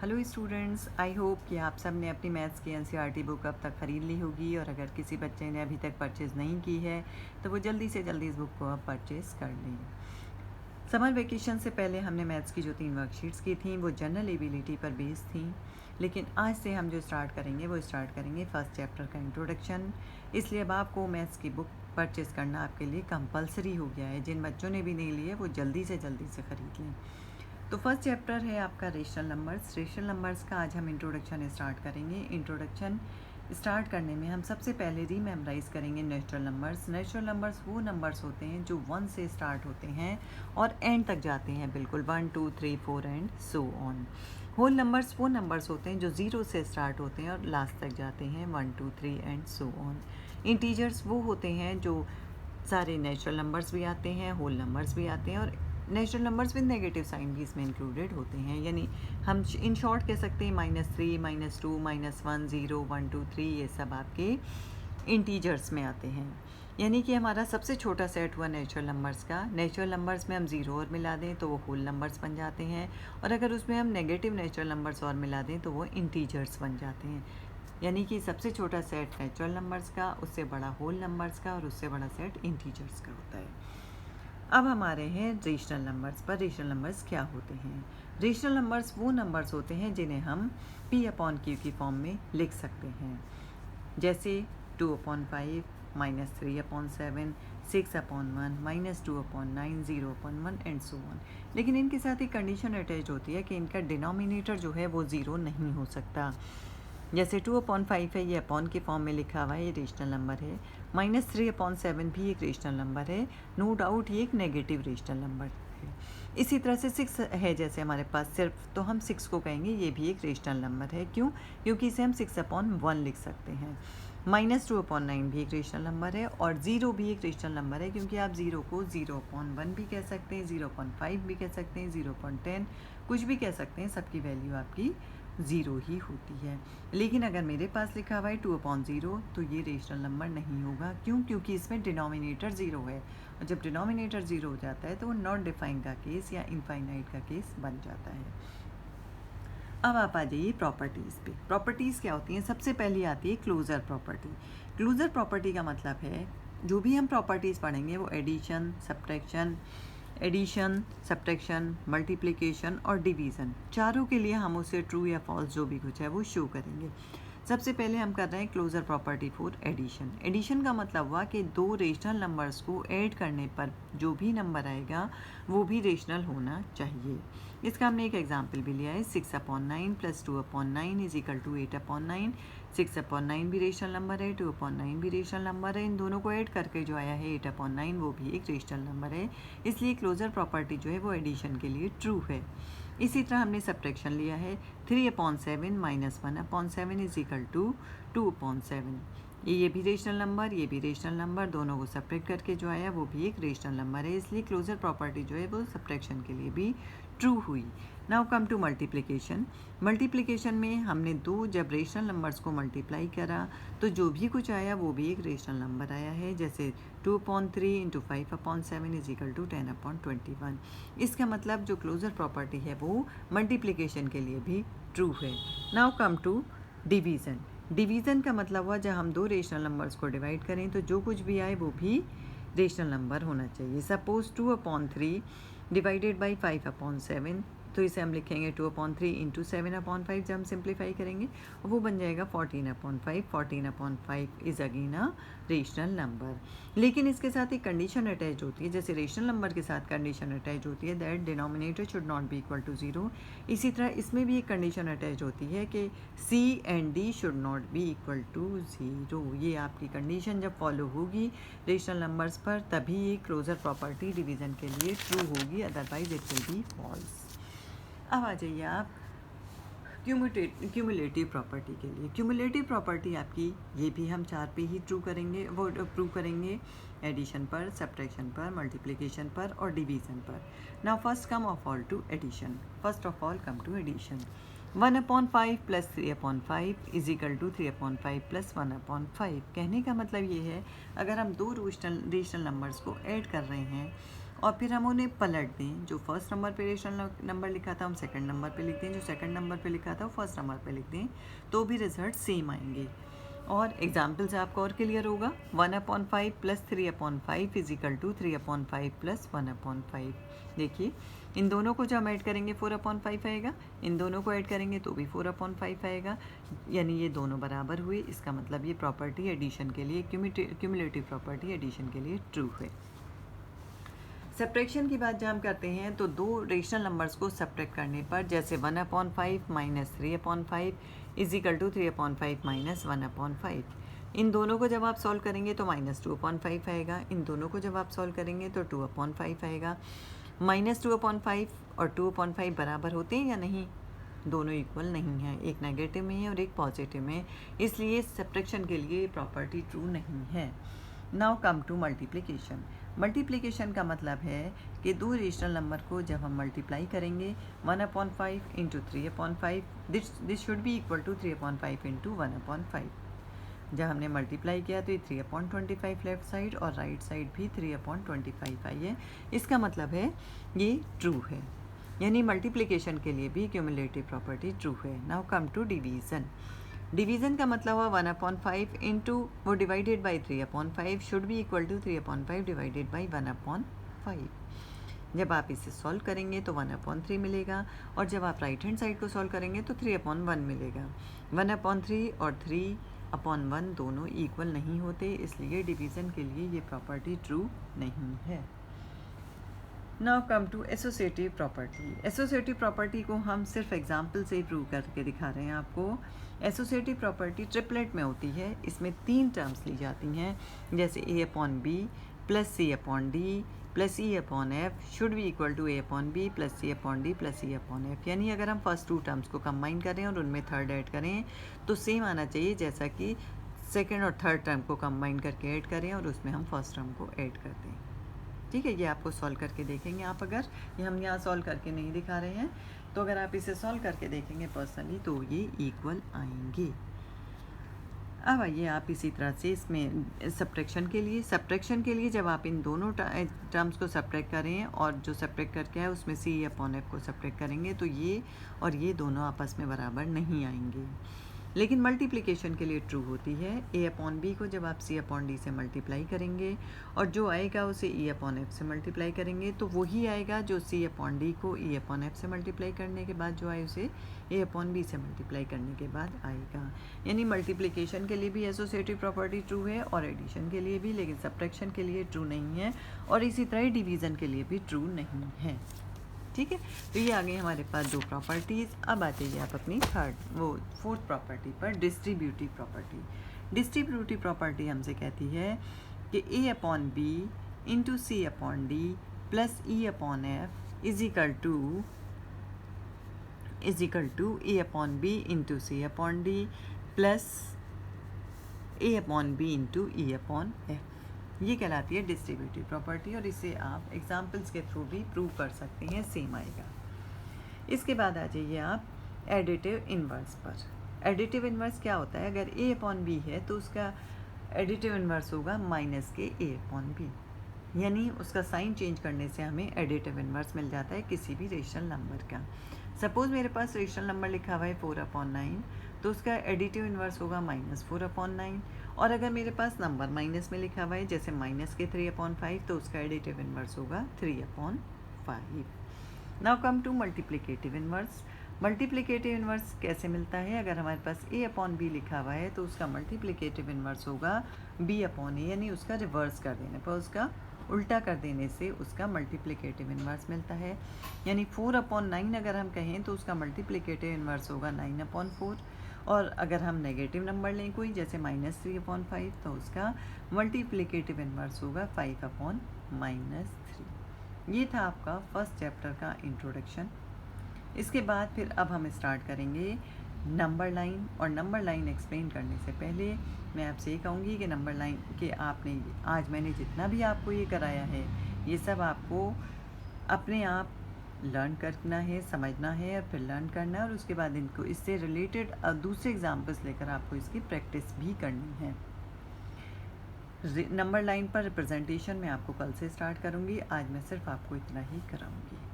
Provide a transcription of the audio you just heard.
Hello students, I hope कि आप सब ने अपनी मैथ्स की एनसीईआरटी बुक अब तक ख़रीद ली होगी और अगर किसी बच्चे ने अभी तक परचेज़ नहीं की है तो वो जल्दी से जल्दी इस बुक को अब परचेज़ कर लें। समर वेकेशन से पहले हमने मैथ्स की जो 3 वर्कशीट्स की थी वो जनरल एबिलिटी पर बेस्ड थी, लेकिन आज से हम जो स्टार्ट करेंगे वो स्टार्ट करेंगे फर्स्ट चैप्टर का इंट्रोडक्शन। इसलिए अब आपको मैथ्स की बुक परचेज़ करना आपके लिए कंपलसरी हो गया है। जिन बच्चों ने भी नहीं लिए वो जल्दी से ख़रीद लें। तो फर्स्ट चैप्टर है आपका रेशनल नंबर्स। रेशनल नंबर्स का आज हम इंट्रोडक्शन स्टार्ट करेंगे। इंट्रोडक्शन स्टार्ट करने में हम सबसे पहले रीमेमोराइज करेंगे नेचुरल नंबर्स। नेचुरल नंबर्स वो नंबर्स होते हैं जो 1 से स्टार्ट होते हैं और एंड तक जाते हैं, बिल्कुल 1 2 3 4 and so on. Whole numbers वो नंबर्स होते हैं जो 0 से स्टार्ट होते हैं और लास्ट तक जाते हैं, 1 2 3 एंड सो ऑन। इंटीजर्स वो होते हैं जो सारे नेचुरल नंबर्स भी आते हैं, होल नंबर्स भी आते हैं और natural numbers with negative sign भी इसमें इंक्लूडेड होते हैं। यानी हम इन शॉर्ट कह सकते हैं -3 -2 -1 0 1 2 3 ये सब आपके इंटीजर्स में आते हैं। यानी कि हमारा सबसे छोटा सेट हुआ नेचुरल नंबर्स का। नेचुरल नंबर्स में हम 0 और मिला दें तो वो होल नंबर्स बन जाते हैं और अगर उसमें हम नेगेटिव नेचुरल नंबर्स और मिला दें तो वो इंटीजर्स बन जाते हैं। यानी कि सबसे छोटा सेट नेचुरल नंबर्स का, उससे बड़ा होल नंबर्स का और उससे बड़ा सेट इंटीजर्स का होता है। अब हमारे हैं रेशनल नंबर्स पर। रेशनल नंबर्स क्या होते हैं? रेशनल नंबर्स वो नंबर्स होते हैं जिन्हें हम P/Q की फॉर्म में लिख सकते हैं, जैसे 2/5 -3/7 6/1 -2/9 0/1 एंड सो ऑन। लेकिन इनके साथ एक कंडीशन अटैच होती है कि इनका डिनोमिनेटर जो है वो 0 नहीं हो सकता। जैसे 2/5 है, ये अपॉन के फॉर्म में लिखा हुआ है, ये रेशनल नंबर है। -3/7 भी एक रेशनल नंबर है, नो डाउट ये एक नेगेटिव रेशनल नंबर है। इसी तरह से 6 है जैसे हमारे पास सिर्फ, तो हम 6 को कहेंगे ये भी एक रेशनल नंबर है। क्यों? क्योंकि इसे हम 6/1 लिख सकते हैं। -2/9 भी एक रेशनल नंबर है और 0 भी एक रेशनल नंबर है, क्योंकि आप 0 को 0/1 भी कह सकते हैं, 0.5 भी कह सकते हैं, 0.10 कुछ भी कह सकते हैं, सबकी वैल्यू आपकी 0 ही होती है। लेकिन अगर मेरे पास लिखा हुआ है 2/0 तो ये रेशनल नंबर नहीं होगा। क्यों? क्योंकि इसमें डिनोमिनेटर 0 है और जब डिनोमिनेटर 0 हो जाता है तो वो नॉट डिफाइंड का केस या इनफाइनाइट का केस बन जाता है। अब आप आ जाइए प्रॉपर्टीज़ पे। प्रॉपर्टीज़ क्या होती हैं? सबसे पहली आती है क्लोजर प्रॉपर्टी। क्लोजर प्रॉपर्टी का मतलब है जो भी हम प्रॉपर्टीज़ पढ़ेंगे वो एडिशन, सब्ट्रैक्शन, मल्टीप्लिकेशन और डिवीज़न, चारों के लिए हम उसे ट्रू या फॉल्स जो भी कुछ है वो शो करेंगे। सबसे पहले हम कर रहे हैं closure property for addition. Addition का मतलब हुआ कि दो रेशनल नंबर्स को ऐड करने पर जो भी नंबर आएगा वो भी रेशनल होना चाहिए। इसका हमने एक एग्जाम्पल भी लिया है, 6/9 + 2/9 = 8/9। 6/9 भी रेशनल नंबर है, 2/9 भी रेशनल नंबर है। इन दोनों को ऐड करके जो आया है 8/9 वो भी एक रेशनल नंबर है। इसलिए क्लोजर प्रॉपर्टी जो है वो एडिशन के लिए ट्रू है। इसी तरह हमने सब्ट्रैक्शन लिया है, 3/7 - 1/7 = 2/7। ये भी रेशनल नंबर, ये भी रेशनल नंबर, दोनों को सब्ट्रैक्ट करके जो आया वो भी एक रेशनल नंबर है। इसलिए क्लोजर प्रॉपर्टी जो है वो सब्ट्रैक्शन के लिए भी ट्रू हुई। Now come to multiplication. Multiplication में हमने दो जब रेशनल नंबर्स को मल्टीप्लाई करा तो जो भी कुछ आया वो भी एक रेशनल नंबर आया है, जैसे 2/3 × 5/7 = 10/21। इसका मतलब जो क्लोजर प्रॉपर्टी है वो मल्टीप्लिकेशन के लिए भी ट्रू है। Now come to division. Division का मतलब हुआ जब हम दो रेशनल नंबर्स को डिवाइड करें तो जो कुछ भी आए वो भी रेशनल नंबर होना चाहिए। सपोज 2/3 डिवाइडेड बाई 5/7, तो इसे हम लिखेंगे 2/3 × 7/5 जब हम सिंप्लीफाई करेंगे वो बन जाएगा 14/5। 14/5 is again a rational number. लेकिन इसके साथ एक कंडीशन अटैच होती है, जैसे रेशनल नंबर के साथ कंडीशन अटैच होती है that denominator should not be equal to 0। इसी तरह इसमें भी एक कंडीशन अटैच होती है कि C and D should not be equal to 0। ये आपकी कंडीशन जब फॉलो होगी रेशनल नंबर्स पर तभी ये क्लोजर प्रॉपर्टी डिवीज़न के लिए ट्रू होगी, otherwise it will be false. अब आ जाइए आप क्यूमुलेटिव प्रॉपर्टी के लिए। क्यूमुलेटिव प्रॉपर्टी आपकी ये भी हम 4 पे ही ट्रू करेंगे, वो प्रूव करेंगे, एडिशन पर, सब्ट्रैक्शन पर, मल्टीप्लिकेशन पर और डिवीज़न पर। Now first come of all to addition. First of all come to addition. 1/5 + 3/5 = 3/5 + 1/5। कहने का मतलब ये है अगर हम दो रेशनल नंबर्स को ऐड कर रहे हैं और फिर हम उन्हें पलट दें। जो फर्स्ट नंबर पे रेशनल नंबर लिखा था हम सेकंड नंबर पे लिख दें, जो सेकंड नंबर पे लिखा था वो फर्स्ट नंबर पे लिख दें, तो भी रिजल्ट सेम आएंगे। और एग्जाम्पल से आपको और क्लियर होगा। 1/5 plus 3/5 is equal to 3/5 plus 1/5। देखिए इन दोनों को जब हम ऐड करेंगे 4/5 आएगा, इन दोनों को ऐड करेंगे तो भी 4/5 आएगा, यानी ये दोनों बराबर हुए। इसका मतलब ये प्रॉपर्टी एडिशन के लिए, क्यूमुलेटिव प्रॉपर्टी एडिशन के लिए ट्रू है। सब्ट्रैक्शन की बात जब हम करते हैं तो दो रेशनल नंबर्स को सब्ट्रैक्ट करने पर, जैसे 1/5 minus 3/5 is equal to 3/5 minus 1/5, इन दोनों को जब आप सॉल्व करेंगे तो -2/5 आएगा, इन दोनों को जब आप सॉल्व करेंगे तो 2/5 आएगा। -2/5 और 2/5 बराबर होते हैं या नहीं? दोनों इक्वल नहीं हैं, एक नेगेटिव में है और एक पॉजिटिव में, इसलिए सब्ट्रैक्शन के लिए प्रॉपर्टी ट्रू नहीं है। Now come to multiplication. Multiplication का मतलब है कि दो रेशनल नंबर को जब हम मल्टीप्लाई करेंगे 1/5 into 3/5, this should be equal to 3/5 into 1/5। जब हमने मल्टीप्लाई किया तो ये 3/25 लेफ्ट साइड और राइट साइड भी 3/25 आई है। इसका मतलब है ये ट्रू है, यानी मल्टीप्लिकेशन के लिए भी क्यूमुलेटिव प्रॉपर्टी ट्रू है। Now come to division. Division का मतलब हुआ 1/5 इंटू वो divided by 3/5 should be equal to 3/5 divided by 1/5। जब आप इसे सॉल्व करेंगे तो 1/3 मिलेगा, और जब आप राइट हैंड साइड को सॉल्व करेंगे तो 3/1 मिलेगा। 1/3 और 3/1 दोनों इक्वल नहीं होते, इसलिए डिवीज़न के लिए ये प्रॉपर्टी ट्रू नहीं है। Now come to associative property. Associative property को हम सिर्फ एग्जाम्पल से ही प्रूव करके दिखा रहे हैं आपको। एसोसिएटिव प्रॉपर्टी ट्रिपलेट में होती है, इसमें 3 टर्म्स ली जाती हैं, जैसे A/B plus C/D plus E/F should be equal to A/B plus C/D plus E/F। यानी अगर हम फर्स्ट 2 टर्म्स को कंबाइन करें और उनमें थर्ड ऐड करें तो सेम आना चाहिए जैसा कि सेकेंड और थर्ड टर्म को कंबाइन करके ऐड करें और उसमें हम फर्स्ट टर्म को ऐड कर दें। ठीक है, ये आपको सॉल्व करके देखेंगे आप। अगर ये हम यहाँ सॉल्व करके नहीं दिखा रहे हैं, तो अगर आप इसे सॉल्व करके देखेंगे पर्सनली तो ये इक्वल आएंगे। अब आइए आप इसी तरह से इसमें सब्ट्रैक्शन के लिए जब आप इन दोनों टर्म्स को सब्ट्रैक्ट करें और जो सब्ट्रैक्ट करके है उसमें C/F को सब्ट्रैक्ट करेंगे तो ये और ये दोनों आपस में बराबर नहीं आएंगे। लेकिन मल्टीप्लिकेशन के लिए ट्रू होती है। A/B को जब आप C/D से मल्टीप्लाई करेंगे और जो आएगा उसे E/F से मल्टीप्लाई करेंगे तो वही आएगा जो C/D को E/F से मल्टीप्लाई करने के बाद जो आए उसे A/B से मल्टीप्लाई करने के बाद आएगा। यानी मल्टीप्लिकेशन के लिए भी एसोसिएटिव प्रॉपर्टी ट्रू है और एडिशन के लिए भी, लेकिन सब्ट्रैक्शन के लिए ट्रू नहीं है, और इसी तरह डिवीज़न के लिए भी ट्रू नहीं है। ठीक है, तो ये आ गई हमारे पास 2 प्रॉपर्टीज़। अब आ जाइए आप अपनी फोर्थ प्रॉपर्टी पर, डिस्ट्रीब्यूटिव प्रॉपर्टी। डिस्ट्रीब्यूटिव प्रॉपर्टी हमसे कहती है कि A/B into C/D plus E/F is equal to A/B into C/D plus A/B into E/F। ये कहलाती है डिस्ट्रीब्यूटिव प्रॉपर्टी, और इसे आप एग्जाम्पल्स के थ्रू भी प्रूव कर सकते हैं, सेम आएगा। इसके बाद आ जाइए आप एडिटिव इन्वर्स पर। एडिटिव इन्वर्स क्या होता है? अगर A/B है तो उसका एडिटिव इन्वर्स होगा माइनस के A/B, यानी उसका साइन चेंज करने से हमें एडिटिव इन्वर्स मिल जाता है किसी भी रेशनल नंबर का। सपोज़ मेरे पास रेशनल नंबर लिखा हुआ है 4/9, तो उसका एडिटिव इन्वर्स होगा -4/9। और अगर मेरे पास नंबर माइनस में लिखा हुआ है जैसे माइनस के 3/5, तो उसका एडिटिव इन्वर्स होगा 3/5। Now come to multiplicative inverse. Multiplicative inverse कैसे मिलता है? अगर हमारे पास A/B लिखा हुआ है तो उसका मल्टीप्लिकेटिव इन्वर्स होगा B/A, यानी उसका रिवर्स कर देने पर, उसका उल्टा कर देने से उसका मल्टीप्लिकेटिव इन्वर्स मिलता है। यानी 4/9 अगर हम कहें तो उसका मल्टीप्लिकेटिव इन्वर्स होगा 9/4, और अगर हम नेगेटिव नंबर लें कोई जैसे -3/5 तो उसका मल्टीप्लिकेटिव इन्वर्स होगा 5/-3। ये था आपका फर्स्ट चैप्टर का इंट्रोडक्शन। इसके बाद फिर अब हम स्टार्ट करेंगे नंबर लाइन, और नंबर लाइन एक्सप्लेन करने से पहले मैं आपसे ये कहूँगी कि नंबर लाइन के आपने आज मैंने जितना भी आपको ये कराया है ये सब आपको अपने आप लर्न करना है, समझना है और फिर लर्न करना है, और उसके बाद इनको इससे रिलेटेड दूसरे एग्जाम्पल्स लेकर आपको इसकी प्रैक्टिस भी करनी है। नंबर लाइन पर रिप्रेजेंटेशन मैं आपको कल से स्टार्ट करूँगी। आज मैं सिर्फ आपको इतना ही कराऊँगी।